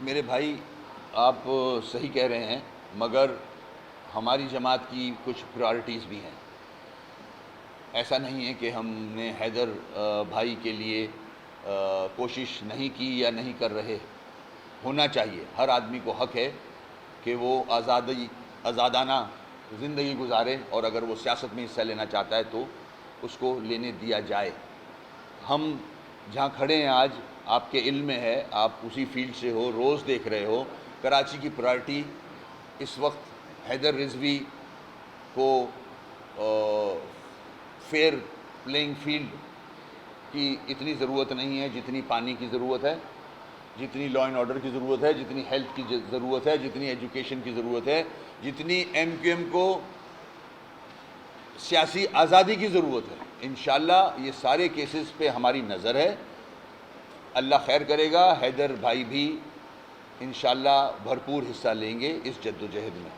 میرے بھائی آپ صحیح کہہ رہے ہیں، مگر ہماری جماعت کی کچھ پرائرٹیز بھی ہیں۔ ایسا نہیں ہے کہ ہم نے حیدر بھائی کے لیے کوشش نہیں کی یا نہیں کر رہے۔ ہونا چاہیے، ہر آدمی کو حق ہے کہ وہ آزادانہ زندگی گزارے، اور اگر وہ سیاست میں حصہ لینا چاہتا ہے تو اس کو لینے دیا جائے۔ ہم جہاں کھڑے ہیں آج، آپ کے علم میں ہے، آپ اسی فیلڈ سے ہو، روز دیکھ رہے ہو، کراچی کی پرائرٹی اس وقت حیدر رضوی کو فیئر پلینگ فیلڈ کی اتنی ضرورت نہیں ہے جتنی پانی کی ضرورت ہے، جتنی لا اینڈ آرڈر کی ضرورت ہے، جتنی ہیلتھ کی ضرورت ہے، جتنی ایجوکیشن کی ضرورت ہے، جتنی ایم کیو ایم کو سیاسی آزادی کی ضرورت ہے۔ انشاءاللہ یہ سارے کیسز پہ ہماری نظر ہے۔ اللہ خیر کرے گا، حیدر بھائی بھی انشاءاللہ بھرپور حصہ لیں گے اس جد و جہد میں۔